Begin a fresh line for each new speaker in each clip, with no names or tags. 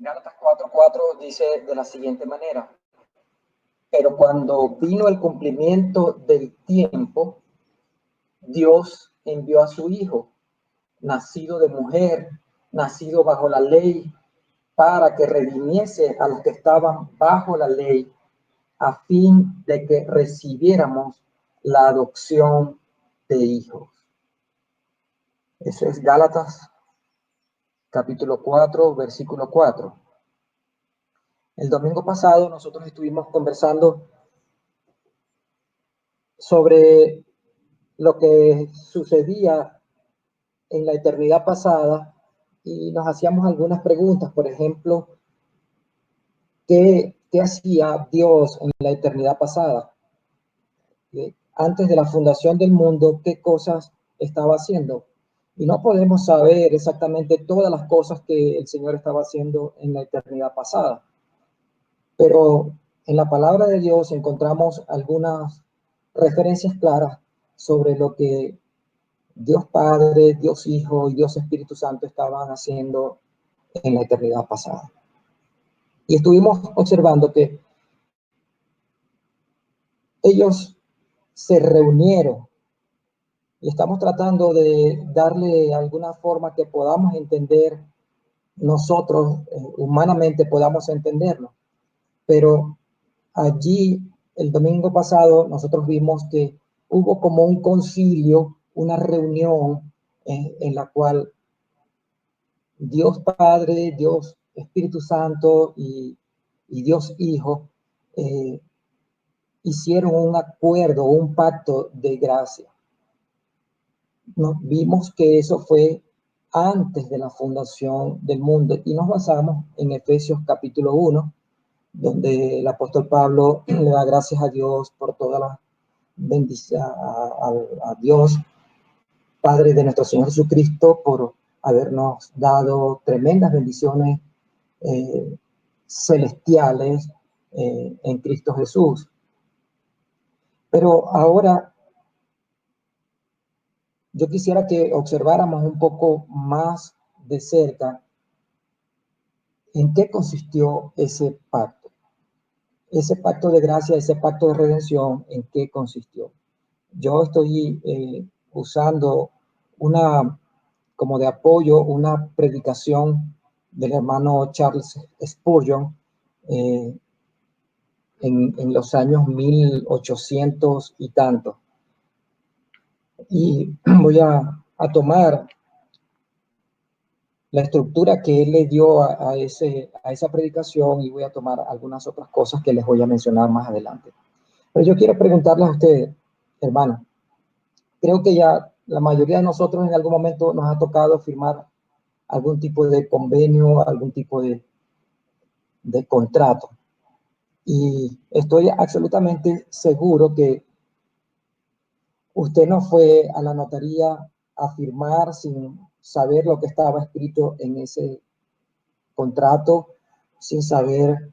Gálatas 4:4 dice de la siguiente manera: pero cuando vino el cumplimiento del tiempo, Dios envió a su Hijo, nacido de mujer, nacido bajo la ley, para que redimiese a los que estaban bajo la ley, a fin de que recibiéramos la adopción de hijos. Eso es Gálatas capítulo 4, versículo 4. El domingo pasado nosotros estuvimos conversando sobre lo que sucedía en la eternidad pasada y nos hacíamos algunas preguntas. Por ejemplo, ¿qué hacía Dios en la eternidad pasada? Antes de la fundación del mundo, ¿qué cosas estaba haciendo? Y no podemos saber exactamente todas las cosas que el Señor estaba haciendo en la eternidad pasada. Pero en la palabra de Dios encontramos algunas referencias claras sobre lo que Dios Padre, Dios Hijo y Dios Espíritu Santo estaban haciendo en la eternidad pasada. Y estuvimos observando que ellos se reunieron y estamos tratando de darle alguna forma que podamos entender nosotros, humanamente podamos entenderlo. Pero allí, el domingo pasado, nosotros vimos que hubo como un concilio, una reunión en la cual Dios Padre, Dios Espíritu Santo y Dios Hijo hicieron un acuerdo, un pacto de gracia. Nos vimos que eso fue antes de la fundación del mundo y nos basamos en Efesios capítulo 1, donde el apóstol Pablo le da gracias a Dios por todas las bendiciones, a Dios, Padre de nuestro Señor Jesucristo, por habernos dado tremendas bendiciones celestiales en Cristo Jesús. Pero ahora yo quisiera que observáramos un poco más de cerca en qué consistió ese pacto. Ese pacto de gracia, ese pacto de redención, ¿en qué consistió? Yo estoy usando como de apoyo, una predicación del hermano Charles Spurgeon en los años 1800 y tanto. Y voy a tomar la estructura que él le dio a esa predicación y voy a tomar algunas otras cosas que les voy a mencionar más adelante. Pero yo quiero preguntarles a ustedes, hermanos, creo que ya la mayoría de nosotros en algún momento nos ha tocado firmar algún tipo de convenio, algún tipo de contrato. Y estoy absolutamente seguro que usted no fue a la notaría a firmar sin saber lo que estaba escrito en ese contrato, sin saber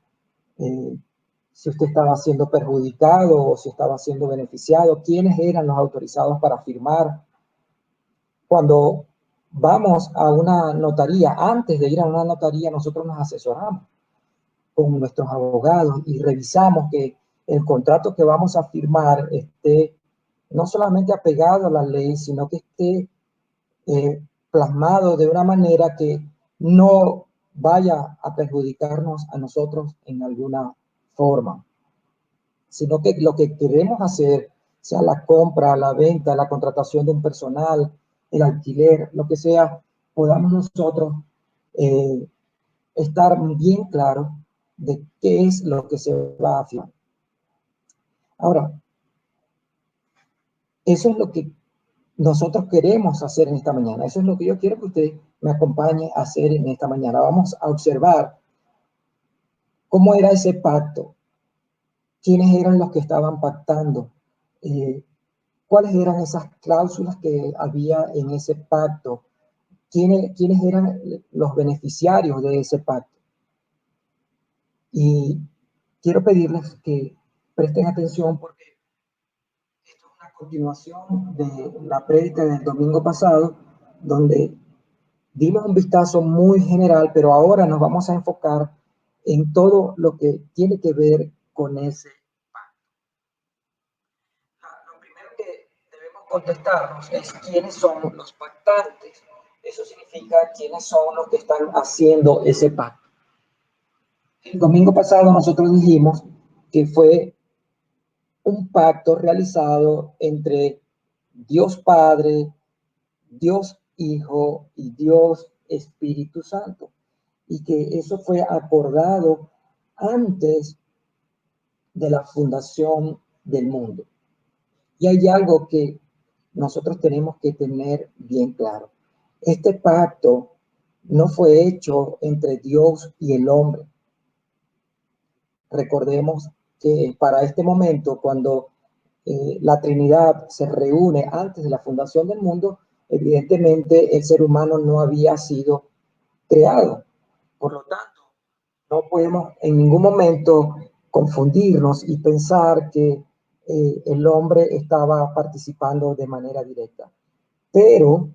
si usted estaba siendo perjudicado o si estaba siendo beneficiado, quiénes eran los autorizados para firmar. Cuando vamos a una notaría, antes de ir a una notaría, nosotros nos asesoramos con nuestros abogados y revisamos que el contrato que vamos a firmar esté no solamente apegado a la ley, sino que esté plasmado de una manera que no vaya a perjudicarnos a nosotros en alguna forma, sino que lo que queremos hacer, sea la compra, la venta, la contratación de un personal, el alquiler, lo que sea, podamos nosotros estar bien claros de qué es lo que se va a firmar. Ahora, eso es lo que nosotros queremos hacer en esta mañana. Eso es lo que yo quiero que usted me acompañe a hacer en esta mañana. Vamos a observar cómo era ese pacto, quiénes eran los que estaban pactando, cuáles eran esas cláusulas que había en ese pacto, quiénes eran los beneficiarios de ese pacto. Y quiero pedirles que presten atención porque esto es una continuación de la prédica del domingo pasado, donde Dimos un vistazo muy general, pero ahora nos vamos a enfocar en todo lo que tiene que ver con ese pacto. Lo primero que debemos contestarnos es quiénes son los pactantes. Eso significa quiénes son los que están haciendo ese pacto. El domingo pasado nosotros dijimos que fue un pacto realizado entre Dios Padre, Dios Hijo y Dios Espíritu Santo, y que eso fue acordado antes de la fundación del mundo. Y hay algo que nosotros tenemos que tener bien claro. Este pacto no fue hecho entre Dios y el hombre. Recordemos que para este momento, cuando la Trinidad se reúne antes de la fundación del mundo, evidentemente el ser humano no había sido creado. Por lo tanto, no podemos en ningún momento confundirnos y pensar que el hombre estaba participando de manera directa. Pero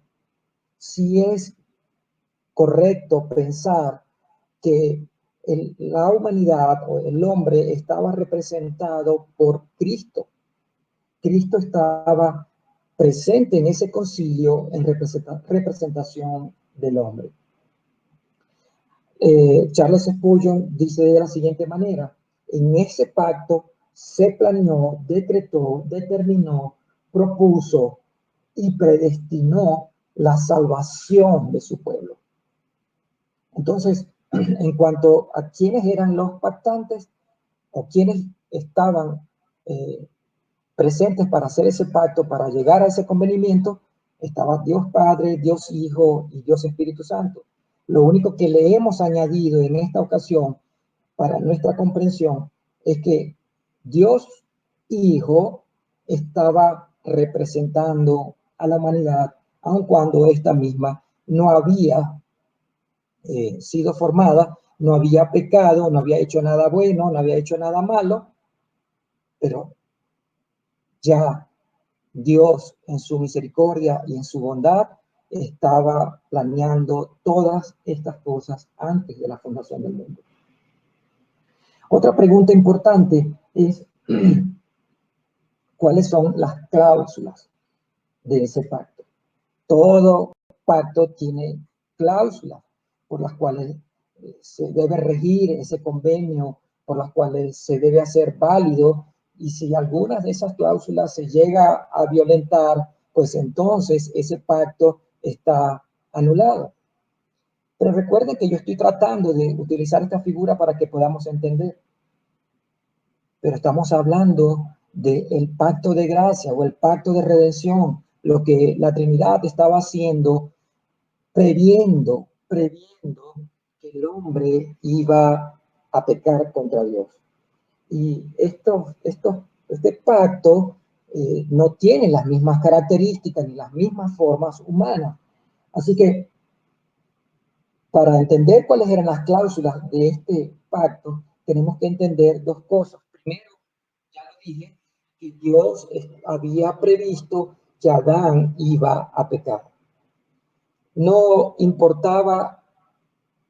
sí es correcto pensar que la humanidad o el hombre estaba representado por Cristo. Cristo estaba presente en ese concilio en representación del hombre. Charles Spurgeon dice de la siguiente manera: en ese pacto se planeó, decretó, determinó, propuso y predestinó la salvación de su pueblo. Entonces, en cuanto a quiénes eran los pactantes o quiénes estaban presentes para hacer ese pacto, para llegar a ese convenimiento, estaba Dios Padre, Dios Hijo y Dios Espíritu Santo. Lo único que le hemos añadido en esta ocasión para nuestra comprensión es que Dios Hijo estaba representando a la humanidad, aun cuando esta misma no había sido formada, no había pecado, no había hecho nada bueno, no había hecho nada malo, pero ya Dios en su misericordia y en su bondad estaba planeando todas estas cosas antes de la fundación del mundo. Otra pregunta importante es ¿cuáles son las cláusulas de ese pacto? Todo pacto tiene cláusulas por las cuales se debe regir ese convenio, por las cuales se debe hacer válido, y si algunas de esas cláusulas se llega a violentar, pues entonces ese pacto está anulado. Pero recuerden que yo estoy tratando de utilizar esta figura para que podamos entender. Pero estamos hablando del pacto de gracia o el pacto de redención, lo que la Trinidad estaba haciendo, previendo que el hombre iba a pecar contra Dios. Y este pacto no tiene las mismas características ni las mismas formas humanas. Así que para entender cuáles eran las cláusulas de este pacto, tenemos que entender dos cosas. Primero, ya lo dije, que Dios había previsto que Adán iba a pecar. No importaba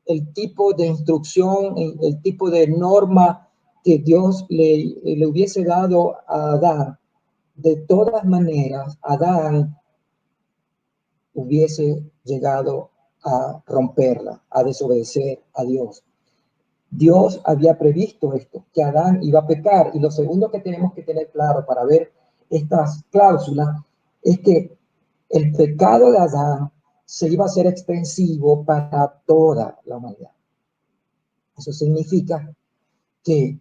el tipo de instrucción, el tipo de norma que Dios le hubiese dado a Adán. De todas maneras, Adán hubiese llegado a romperla, a desobedecer a Dios. Dios había previsto esto, que Adán iba a pecar. Y lo segundo que tenemos que tener claro para ver estas cláusulas es que el pecado de Adán se iba a hacer extensivo para toda la humanidad. Eso significa que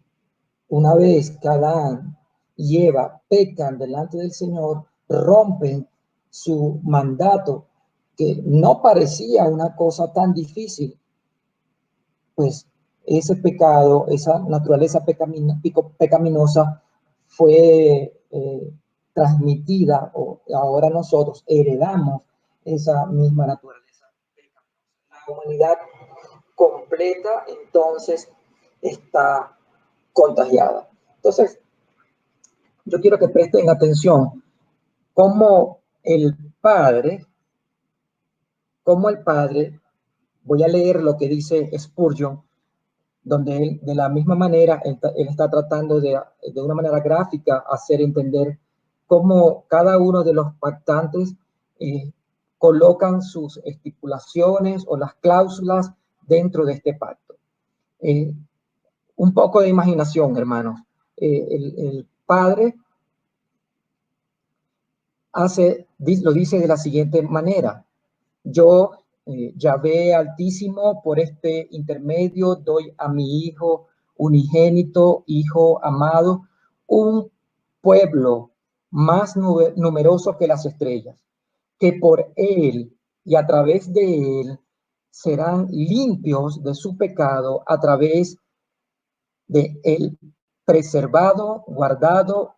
una vez que Adán y Eva pecan delante del Señor, rompen su mandato, que no parecía una cosa tan difícil, pues ese pecado, esa naturaleza pecaminosa fue transmitida, o ahora nosotros heredamos esa misma naturaleza pecaminosa. La humanidad completa entonces está contagiada. Entonces, yo quiero que presten atención cómo el Padre cómo el Padre, voy a leer lo que dice Spurgeon, donde él, de la misma manera, él está tratando de una manera gráfica hacer entender cómo cada uno de los pactantes colocan sus estipulaciones o las cláusulas dentro de este pacto. Un poco de imaginación, hermanos. El Padre lo dice de la siguiente manera: yo, Yahvé Altísimo, por este intermedio doy a mi Hijo unigénito, Hijo amado, un pueblo más numeroso que las estrellas, que por él y a través de él serán limpios de su pecado, a través de él preservado, guardado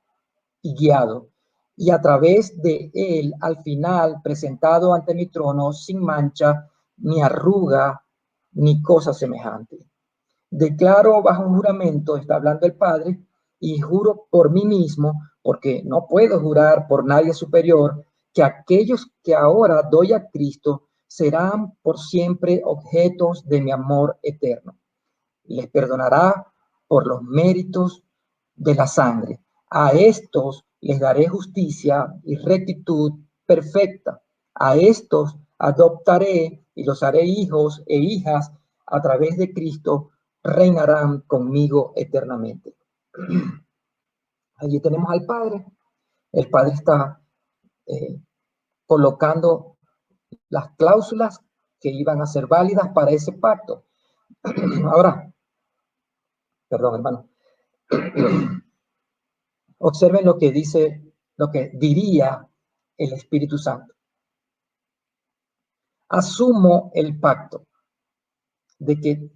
y guiado, y a través de él al final presentado ante mi trono sin mancha, ni arruga, ni cosa semejante. Declaro bajo un juramento, está hablando el Padre, y juro por mí mismo, porque no puedo jurar por nadie superior, que aquellos que ahora doy a Cristo serán por siempre objetos de mi amor eterno. Les perdonará por los méritos de la sangre. A estos les daré justicia y rectitud perfecta. A estos adoptaré y los haré hijos e hijas. A través de Cristo reinarán conmigo eternamente. Allí tenemos al Padre. El Padre está colocando las cláusulas que iban a ser válidas para ese pacto. Ahora, perdón, hermano. Observen lo que dice, lo que diría el Espíritu Santo. Asumo el pacto de que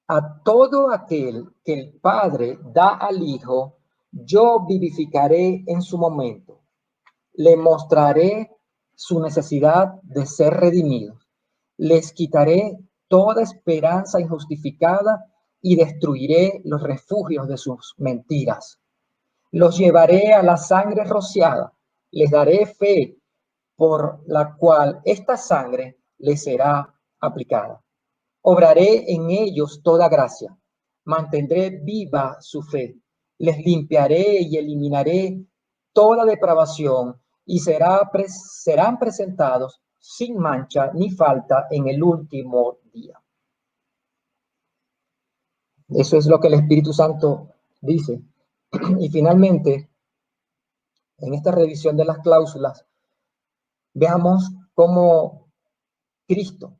a todo aquel que el Padre da al Hijo, yo vivificaré en su momento. Le mostraré su necesidad de ser redimidos. Les quitaré toda esperanza injustificada y destruiré los refugios de sus mentiras. Los llevaré a la sangre rociada. Les daré fe por la cual esta sangre les será aplicada. Obraré en ellos toda gracia. Mantendré viva su fe. Les limpiaré y eliminaré toda depravación y serán presentados sin mancha ni falta en el último día. Eso es lo que el Espíritu Santo dice. Y finalmente, en esta revisión de las cláusulas, veamos cómo Cristo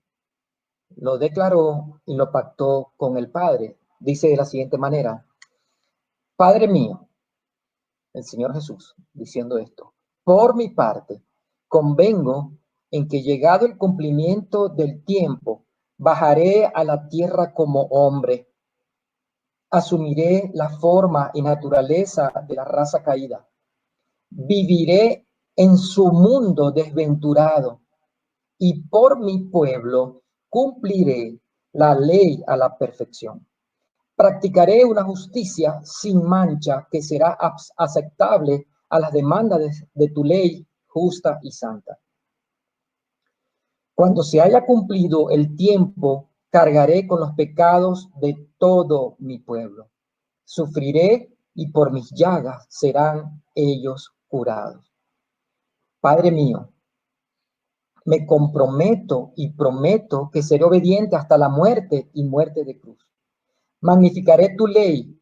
lo declaró y lo pactó con el Padre. Dice de la siguiente manera: Padre mío, el Señor Jesús, diciendo esto, por mi parte, convengo en que llegado el cumplimiento del tiempo, bajaré a la tierra como hombre, asumiré la forma y naturaleza de la raza caída, viviré en su mundo desventurado y por mi pueblo cumpliré la ley a la perfección. Practicaré una justicia sin mancha que será aceptable a las demandas de tu ley justa y santa. Cuando se haya cumplido el tiempo, cargaré con los pecados de todo mi pueblo. Sufriré y por mis llagas serán ellos curados. Padre mío, me comprometo y prometo que seré obediente hasta la muerte y muerte de cruz. Magnificaré tu ley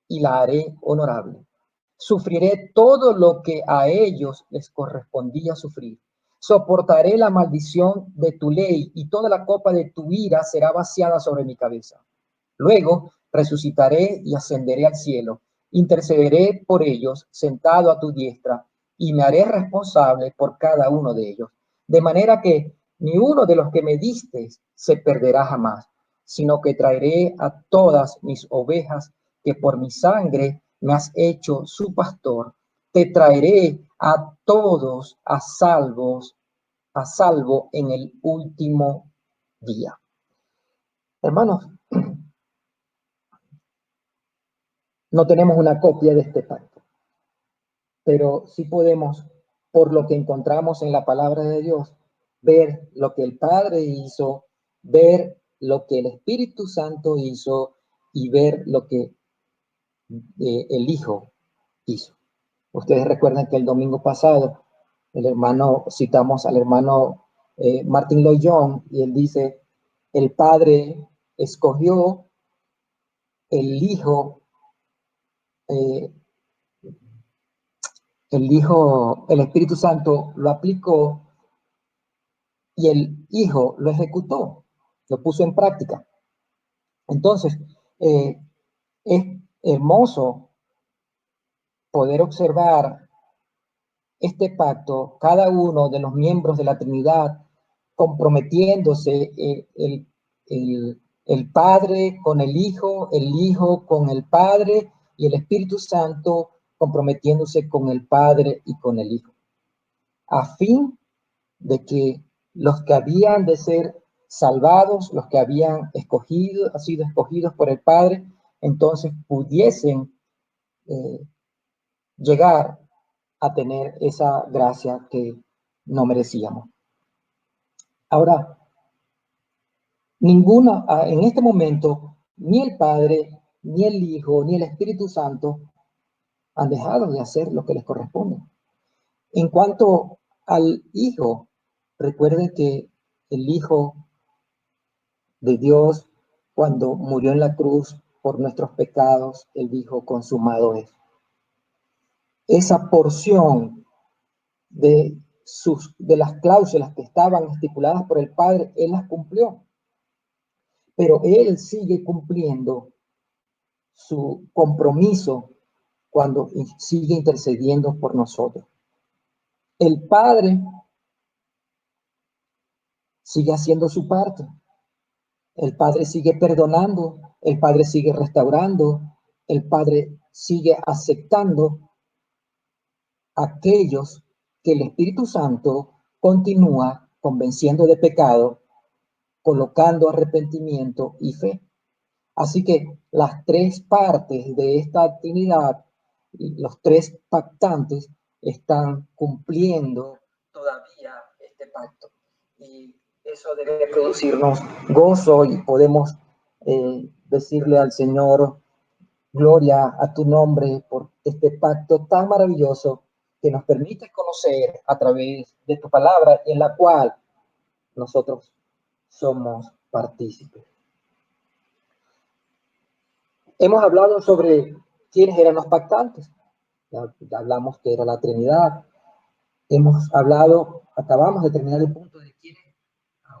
y la haré honorable. Sufriré todo lo que a ellos les correspondía sufrir. Soportaré la maldición de tu ley y toda la copa de tu ira será vaciada sobre mi cabeza. Luego resucitaré y ascenderé al cielo. Intercederé por ellos sentado a tu diestra y me haré responsable por cada uno de ellos. De manera que ni uno de los que me diste se perderá jamás, sino que traeré a todas mis ovejas que por mi sangre me has hecho su pastor. Te traeré a todos a salvo en el último día. Hermanos, no tenemos una copia de este pacto, pero sí podemos, por lo que encontramos en la palabra de Dios, ver lo que el Padre hizo, ver lo que el Espíritu Santo hizo y ver lo que el Hijo hizo. Ustedes recuerdan que el domingo pasado citamos al hermano Martin Lloyd-Jones y él dice, el Padre escogió, el Hijo, eh, el Espíritu Santo lo aplicó y el Hijo lo ejecutó, lo puso en práctica. Entonces, es hermoso poder observar este pacto, cada uno de los miembros de la Trinidad comprometiéndose, el Padre con el Hijo con el Padre y el Espíritu Santo comprometiéndose con el Padre y con el Hijo, a fin de que los que habían de ser salvados, los que habían sido escogidos por el Padre, entonces pudiesen llegar a tener esa gracia que no merecíamos. Ahora, en este momento, ni el Padre, ni el Hijo, ni el Espíritu Santo han dejado de hacer lo que les corresponde. En cuanto al Hijo, recuerde que el Hijo de Dios, cuando murió en la cruz por nuestros pecados, él dijo, consumado es. Esa porción de las cláusulas que estaban estipuladas por el Padre, él las cumplió. Pero él sigue cumpliendo su compromiso cuando sigue intercediendo por nosotros. El Padre sigue haciendo su parte. El Padre sigue perdonando, el Padre sigue restaurando, el Padre sigue aceptando a aquellos que el Espíritu Santo continúa convenciendo de pecado, colocando arrepentimiento y fe. Así que las tres partes de esta Trinidad, los tres pactantes, están cumpliendo todavía este pacto. Y eso debe producirnos gozo y podemos decirle al Señor, gloria a tu nombre por este pacto tan maravilloso que nos permite conocer a través de tu palabra en la cual nosotros somos partícipes. Hemos hablado sobre quiénes eran los pactantes. Ya hablamos que era la Trinidad. Acabamos de terminar el punto de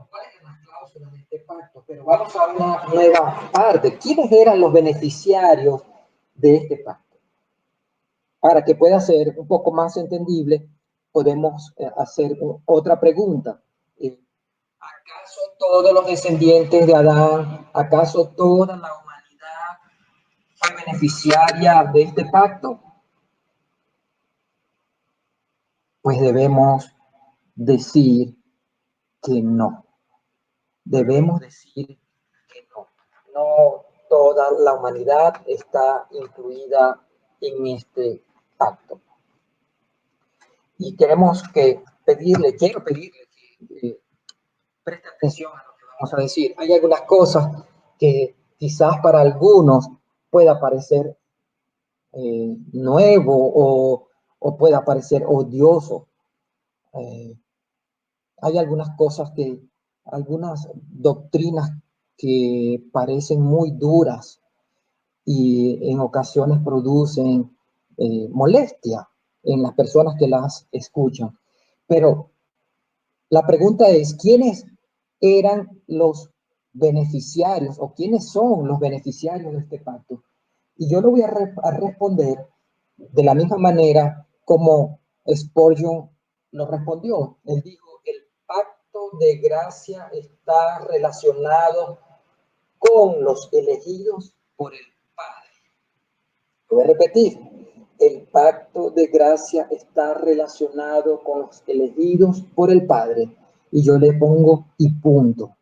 cuáles eran las cláusulas de este pacto, pero vamos a una nueva parte. ¿Quiénes eran los beneficiarios de este pacto? Para que pueda ser un poco más entendible, podemos hacer otra pregunta. ¿Acaso todos los descendientes de Adán, acaso toda la humanidad fue beneficiaria de este pacto? Pues debemos decir que no. Debemos decir que no. No toda la humanidad está incluida en este pacto. Y quiero pedirle que preste atención a lo que vamos a decir. Hay algunas cosas que quizás para algunos pueda parecer nuevo o pueda parecer odioso. Hay algunas doctrinas que parecen muy duras y en ocasiones producen molestia en las personas que las escuchan. Pero la pregunta es, ¿quiénes eran los beneficiarios o quiénes son los beneficiarios de este pacto? Y yo lo voy a responder de la misma manera como Spurgeon lo respondió. Él dijo, el pacto de gracia está relacionado con los elegidos por el Padre. Voy a repetir, el pacto de gracia está relacionado con los elegidos por el Padre. Y yo le pongo y punto.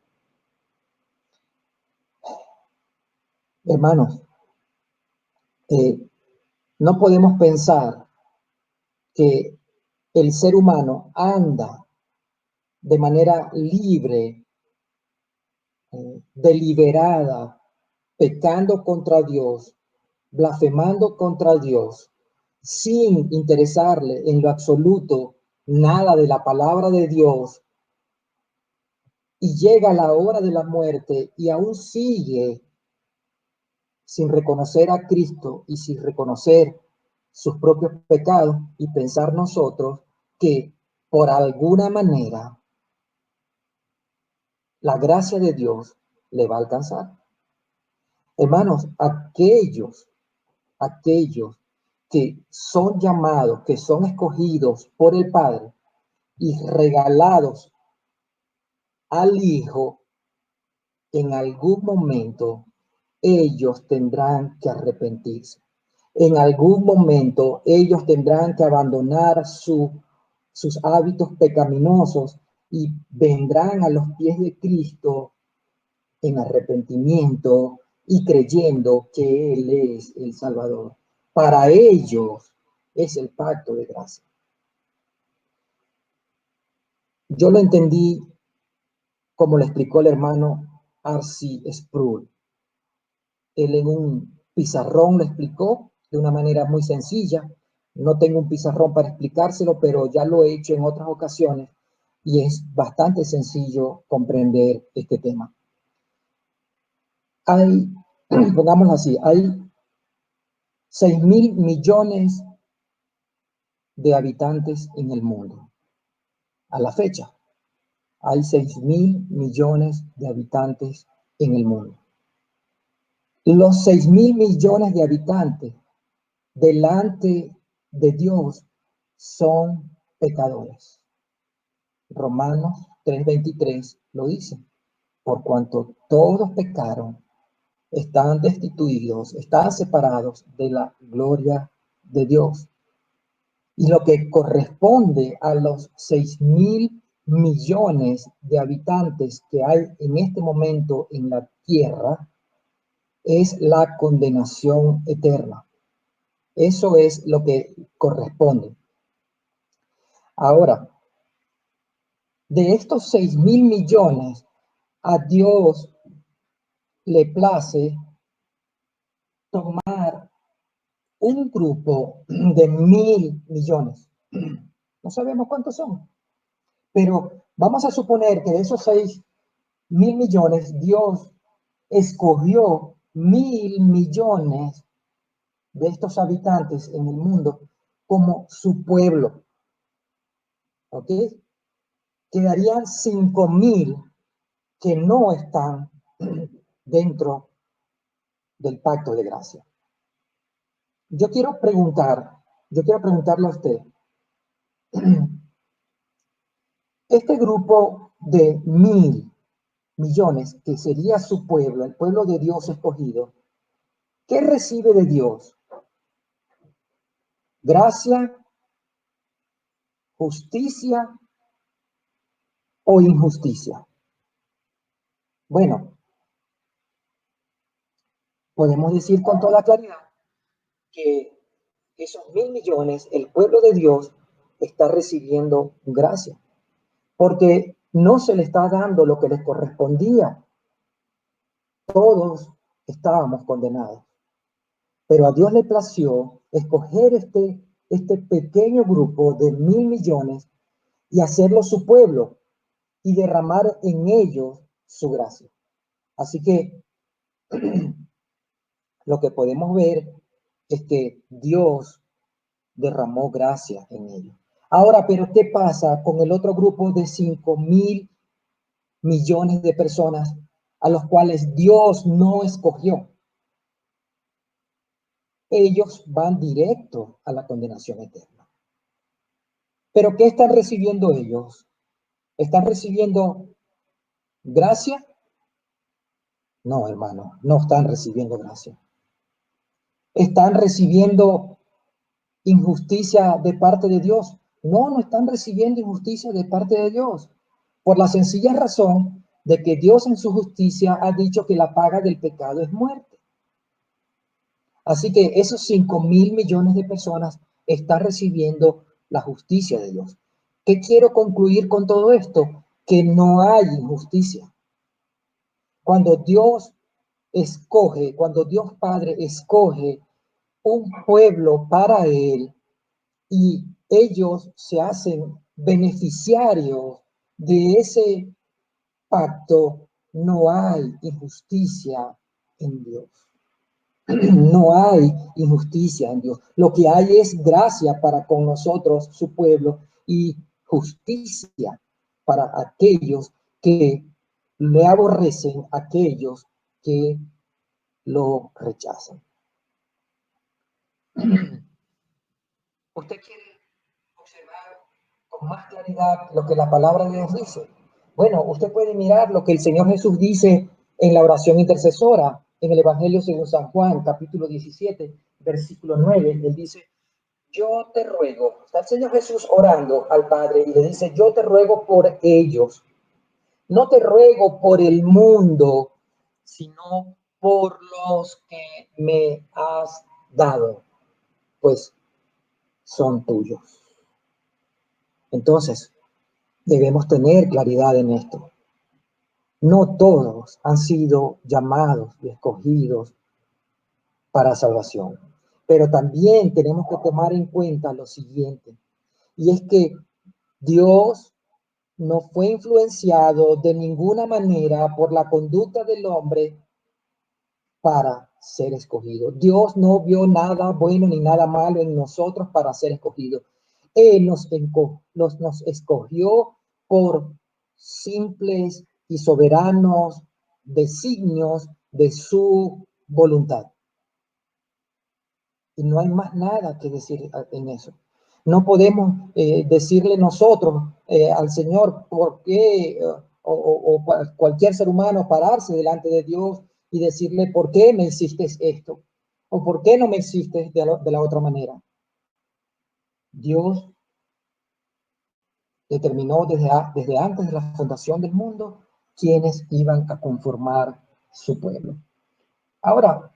Hermanos, no podemos pensar que el ser humano anda de manera libre, deliberada, pecando contra Dios, blasfemando contra Dios, sin interesarle en lo absoluto nada de la palabra de Dios, y llega la hora de la muerte y aún sigue sin reconocer a Cristo y sin reconocer sus propios pecados, y pensar nosotros que por alguna manera la gracia de Dios le va a alcanzar. Hermanos, aquellos que son llamados, que son escogidos por el Padre y regalados al Hijo, en algún momento ellos tendrán que arrepentirse. En algún momento ellos tendrán que abandonar sus hábitos pecaminosos y vendrán a los pies de Cristo en arrepentimiento y creyendo que Él es el Salvador. Para ellos es el pacto de gracia. Yo lo entendí como le explicó el hermano R.C. Sproul. Él en un pizarrón lo explicó de una manera muy sencilla. No tengo un pizarrón para explicárselo, pero ya lo he hecho en otras ocasiones y es bastante sencillo comprender este tema. Hay, pongámoslo así, hay 6.000 millones de habitantes en el mundo. A la fecha, hay 6.000 millones de habitantes en el mundo. Los 6.000 millones de habitantes delante de Dios son pecadores. Romanos 3:23 lo dice. Por cuanto todos pecaron, están destituidos, están separados de la gloria de Dios. Y lo que corresponde a los 6.000 millones de habitantes que hay en este momento en la tierra es la condenación eterna. Eso es lo que corresponde. Ahora, de estos 6.000 millones, a Dios le place tomar un grupo de 1.000 millones. No sabemos cuántos son, pero vamos a suponer que de esos 6.000 millones, Dios escogió 1.000 millones de estos habitantes en el mundo como su pueblo. ¿Ok? Quedarían 5.000 que no están dentro del pacto de gracia. Yo quiero preguntarle a usted, este grupo de 1.000 millones, que sería su pueblo, el pueblo de Dios escogido, ¿qué recibe de Dios? ¿Gracia, justicia o injusticia? Bueno, podemos decir con toda claridad que esos 1.000 millones, el pueblo de Dios está recibiendo gracia, porque no se le está dando lo que les correspondía. Todos estábamos condenados, pero a Dios le plació escoger este pequeño grupo de 1.000 millones y hacerlo su pueblo y derramar en ellos su gracia. Así que lo que podemos ver es que Dios derramó gracia en ellos. Ahora, pero ¿qué pasa con el otro grupo de 5.000 millones de personas a los cuales Dios no escogió? Ellos van directo a la condenación eterna. ¿Pero qué están recibiendo ellos? ¿Están recibiendo gracia? No, hermano, no están recibiendo gracia. ¿Están recibiendo injusticia de parte de Dios? No, no están recibiendo injusticia de parte de Dios. Por la sencilla razón de que Dios en su justicia ha dicho que la paga del pecado es muerte. Así que esos 5.000 millones de personas están recibiendo la justicia de Dios. ¿Qué quiero concluir con todo esto? que no hay injusticia. Cuando Dios escoge, cuando Dios Padre escoge un pueblo para Él y ellos se hacen beneficiarios de ese pacto, no hay injusticia en Dios. No hay injusticia en Dios. Lo que hay es gracia para con nosotros, su pueblo, y justicia para aquellos que le aborrecen, aquellos que lo rechazan. ¿Usted quiere observar con más claridad lo que la palabra de Dios dice? Bueno, usted puede mirar lo que el Señor Jesús dice en la oración intercesora, en el Evangelio según San Juan, capítulo 17, versículo 9. Él dice, yo te ruego, está el Señor Jesús orando al Padre y le dice, yo te ruego por ellos, no te ruego por el mundo, sino por los que me has dado, pues son tuyos. Entonces, debemos tener claridad en esto. No todos han sido llamados y escogidos para salvación, pero también tenemos que tomar en cuenta lo siguiente, y es que Dios no fue influenciado de ninguna manera por la conducta del hombre para ser escogido. Dios no vio nada bueno ni nada malo en nosotros para ser escogidos. Él nos escogió por simples y soberanos designios de su voluntad. Y no hay más nada que decir en eso. No podemos decirle nosotros al Señor por qué, o cualquier ser humano pararse delante de Dios y decirle por qué me hiciste esto, o por qué no me hiciste de la otra manera. Dios determinó desde antes de la fundación del mundo quienes iban a conformar su pueblo. Ahora,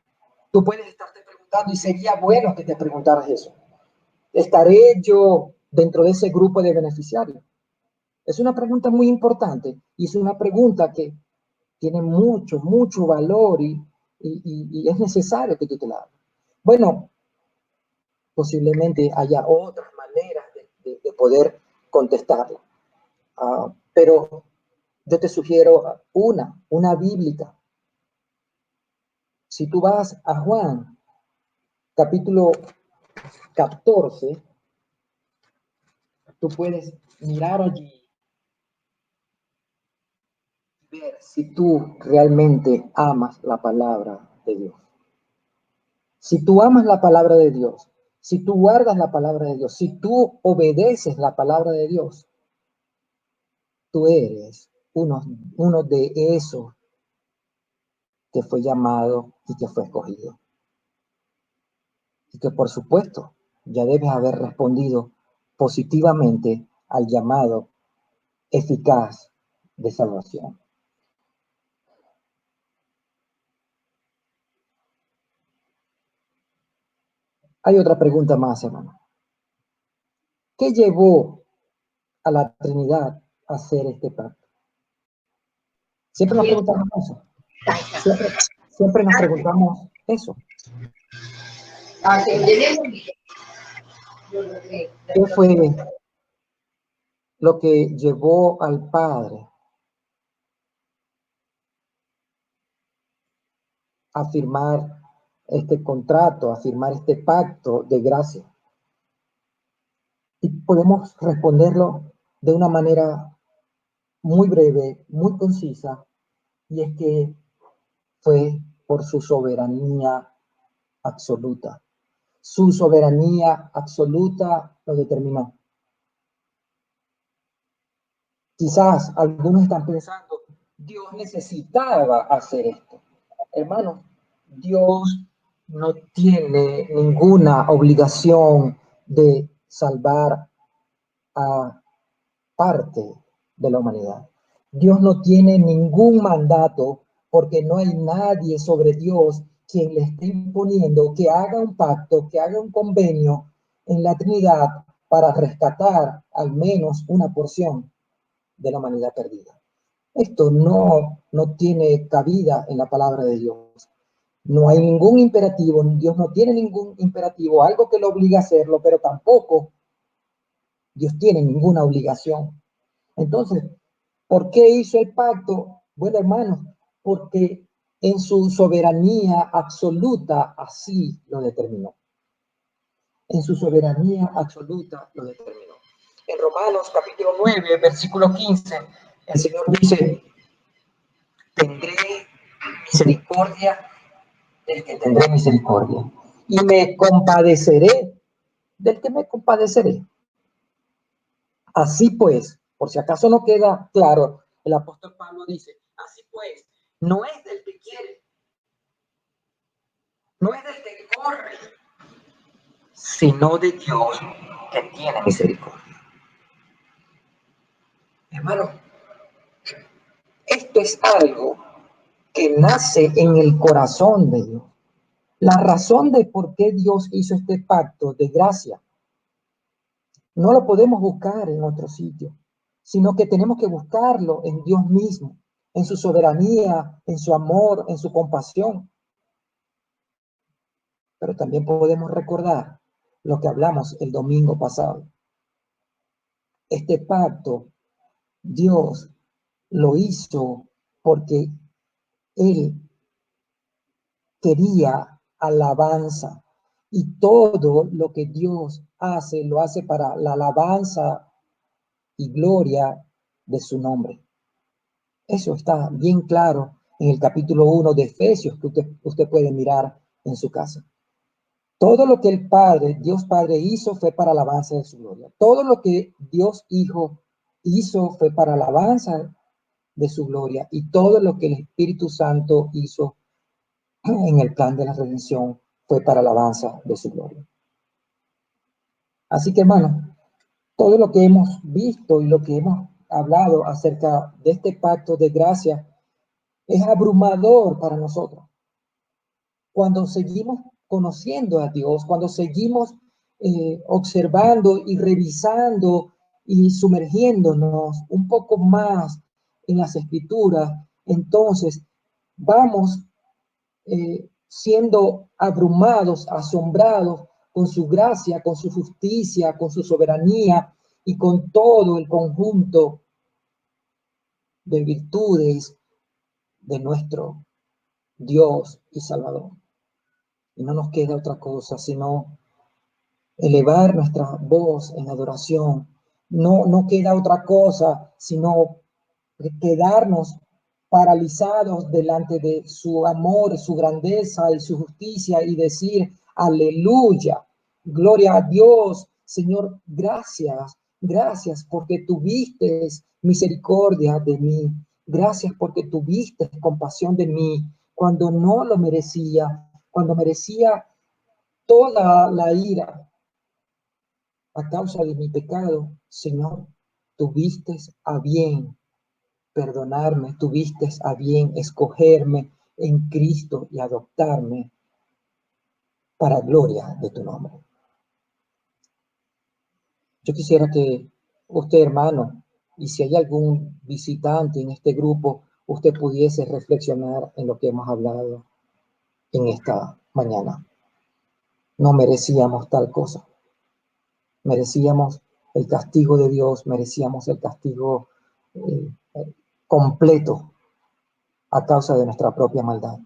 tú puedes estarte preguntando, y sería bueno que te preguntaras eso. ¿Estaré yo dentro de ese grupo de beneficiarios? Es una pregunta muy importante y es una pregunta que tiene mucho, mucho valor y es necesario que tú te la hagas. Bueno, posiblemente haya otras maneras de poder contestarla, pero yo te sugiero una bíblica. Si tú vas a Juan, capítulo 14, tú puedes mirar allí, ver si tú realmente amas la palabra de Dios. Si tú amas la palabra de Dios, si tú guardas la palabra de Dios, si tú obedeces la palabra de Dios, tú eres uno de esos que fue llamado y que fue escogido. Y que por supuesto ya debes haber respondido positivamente al llamado eficaz de salvación. Hay otra pregunta más, hermano. ¿Qué llevó a la Trinidad a hacer este pacto? Siempre nos preguntamos eso. Siempre nos preguntamos eso. ¿Qué fue lo que llevó al Padre a firmar este contrato, a firmar este pacto de gracia? Y podemos responderlo de una manera muy breve, muy concisa, y es que fue por su soberanía absoluta. Su soberanía absoluta lo determinó. Quizás algunos están pensando, Dios necesitaba hacer esto. Hermano, Dios no tiene ninguna obligación de salvar a parte de la humanidad. Dios no tiene ningún mandato porque no hay nadie sobre Dios quien le esté imponiendo que haga un pacto, que haga un convenio en la Trinidad para rescatar al menos una porción de la humanidad perdida. Esto no tiene cabida en la palabra de Dios. No hay ningún imperativo, Dios no tiene ningún imperativo, algo que lo obliga a hacerlo, pero tampoco Dios tiene ninguna obligación. Entonces, ¿por qué hizo el pacto? Bueno, hermanos, porque en su soberanía absoluta así lo determinó. En su soberanía absoluta lo determinó. En Romanos capítulo 9, versículo 15, el Señor dice, tendré misericordia del que tendré misericordia y me compadeceré del que me compadeceré. Así pues, por si acaso no queda claro, el apóstol Pablo dice, así pues, no es del que quiere, no es del que corre, sino de Dios que tiene misericordia. Hermano, esto es algo que nace en el corazón de Dios. La razón de por qué Dios hizo este pacto de gracia no lo podemos buscar en otro sitio, sino que tenemos que buscarlo en Dios mismo, en su soberanía, en su amor, en su compasión. Pero también podemos recordar lo que hablamos el domingo pasado. Este pacto Dios lo hizo porque Él quería alabanza. Y todo lo que Dios hace, lo hace para la alabanza y gloria de su nombre. Eso está bien claro en el capítulo 1 de Efesios, que usted puede mirar en su casa. Todo lo que el Padre, Dios Padre hizo fue para alabanza de su gloria. Todo lo que Dios Hijo hizo fue para alabanza de su gloria. Y todo lo que el Espíritu Santo hizo en el plan de la redención fue para alabanza de su gloria. Así que, hermano, todo lo que hemos visto y lo que hemos hablado acerca de este pacto de gracia es abrumador para nosotros. Cuando seguimos conociendo a Dios, cuando seguimos observando y revisando y sumergiéndonos un poco más en las escrituras, entonces vamos siendo abrumados, asombrados con su gracia, con su justicia, con su soberanía y con todo el conjunto de virtudes de nuestro Dios y Salvador. Y no nos queda otra cosa sino elevar nuestra voz en adoración. No queda otra cosa sino quedarnos paralizados delante de su amor, su grandeza y su justicia y decir, aleluya, gloria a Dios, Señor, gracias, gracias porque tuviste misericordia de mí, gracias porque tuviste compasión de mí cuando no lo merecía, cuando merecía toda la ira a causa de mi pecado, Señor, tuviste a bien perdonarme, tuviste a bien escogerme en Cristo y adoptarme para gloria de tu nombre. Yo quisiera que usted, hermano, y si hay algún visitante en este grupo, usted pudiese reflexionar en lo que hemos hablado en esta mañana. No merecíamos tal cosa. Merecíamos el castigo de Dios, merecíamos el castigo completo a causa de nuestra propia maldad.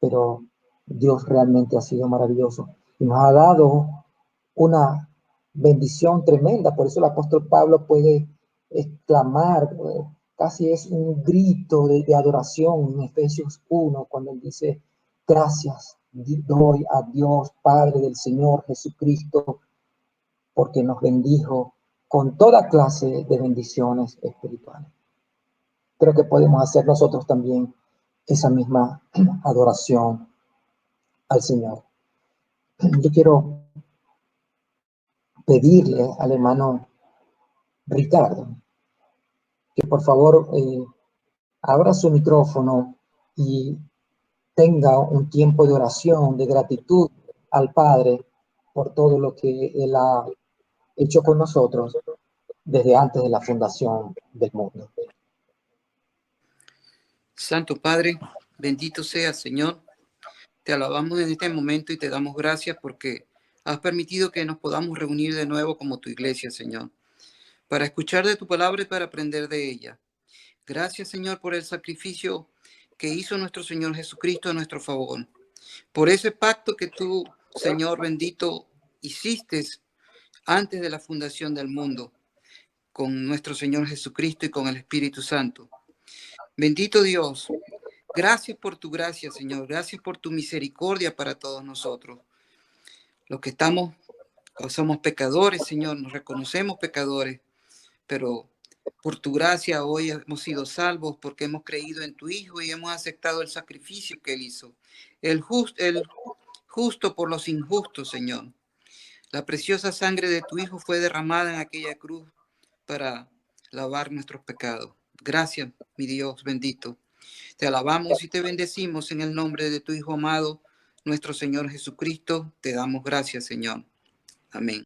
Pero Dios realmente ha sido maravilloso y nos ha dado una bendición tremenda. Por eso el apóstol Pablo puede exclamar, casi es un grito de adoración en Efesios 1, cuando él dice, gracias doy a Dios, Padre del Señor Jesucristo, porque nos bendijo con toda clase de bendiciones espirituales. Creo que podemos hacer nosotros también esa misma adoración al Señor. Yo quiero pedirle al hermano Ricardo que por favor abra su micrófono y tenga un tiempo de oración, de gratitud al Padre por todo lo que Él ha hecho con nosotros desde antes de la fundación del mundo.
Santo Padre, bendito seas, Señor. Te alabamos en este momento y te damos gracias porque has permitido que nos podamos reunir de nuevo como tu iglesia, Señor, para escuchar de tu palabra y para aprender de ella. Gracias, Señor, por el sacrificio que hizo nuestro Señor Jesucristo a nuestro favor, por ese pacto que tú, Señor bendito, hiciste antes de la fundación del mundo con nuestro Señor Jesucristo y con el Espíritu Santo. Bendito Dios, gracias por tu gracia, Señor. Gracias por tu misericordia para todos nosotros. Los que somos pecadores, Señor, nos reconocemos pecadores, pero por tu gracia hoy hemos sido salvos porque hemos creído en tu Hijo y hemos aceptado el sacrificio que Él hizo. El justo por los injustos, Señor. La preciosa sangre de tu Hijo fue derramada en aquella cruz para lavar nuestros pecados. Gracias, mi Dios bendito. Te alabamos y te bendecimos en el nombre de tu Hijo amado, nuestro Señor Jesucristo. Te damos gracias, Señor. Amén.